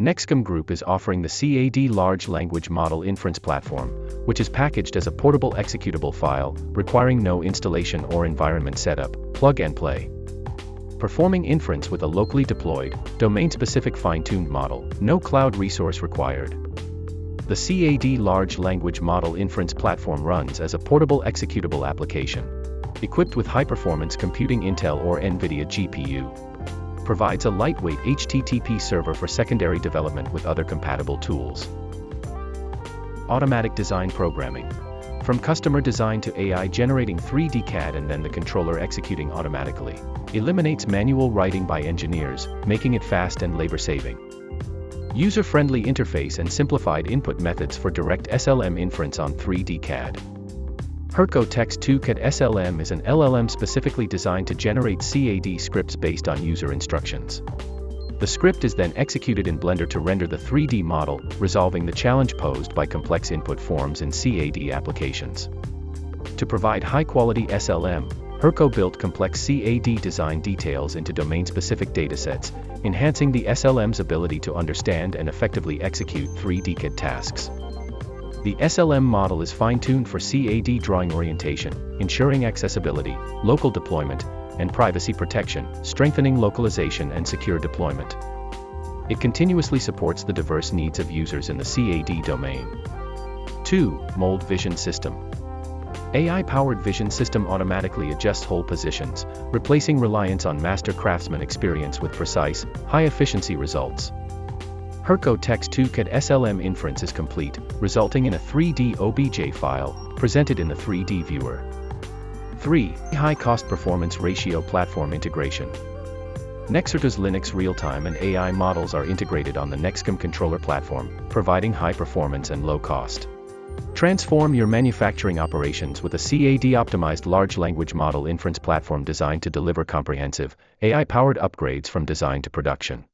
NexCOM Group is offering the CAD Large Language Model Inference Platform, which is packaged as a portable executable file, requiring no installation or environment setup, plug and play. Performing inference with a locally deployed, domain-specific fine-tuned model, no cloud resource required. The CAD Large Language Model Inference Platform runs as a portable executable application. Equipped with high-performance computing Intel or Nvidia GPU. Provides a lightweight HTTP server for secondary development with other compatible tools. Automatic design programming. From customer design to AI generating 3D CAD and then the controller executing automatically. Eliminates manual writing by engineers, making it fast and labor-saving. User-friendly interface and simplified input methods for direct SLM inference on 3D CAD. HURCO Text2CAD SLM is an LLM specifically designed to generate CAD scripts based on user instructions. The script is then executed in Blender to render the 3D model, resolving the challenge posed by complex input forms in CAD applications. To provide high-quality SLM, HURCO built complex CAD design details into domain-specific datasets, enhancing the SLM's ability to understand and effectively execute 3D CAD tasks. The SLM model is fine-tuned for CAD drawing orientation, ensuring accessibility, local deployment, and privacy protection, strengthening localization and secure deployment. It continuously supports the diverse needs of users in the CAD domain. 2. Mold Vision System. AI-powered vision system automatically adjusts hole positions, replacing reliance on master craftsman experience with precise, high-efficiency results. HURCO Text2CAD SLM inference is complete, resulting in a 3D OBJ file, presented in the 3D viewer. 3. High Cost Performance Ratio Platform Integration. NexCOBOT's Linux real-time and AI models are integrated on the NexCOM controller platform, providing high performance and low cost. Transform your manufacturing operations with a CAD-optimized large language model inference platform designed to deliver comprehensive, AI-powered upgrades from design to production.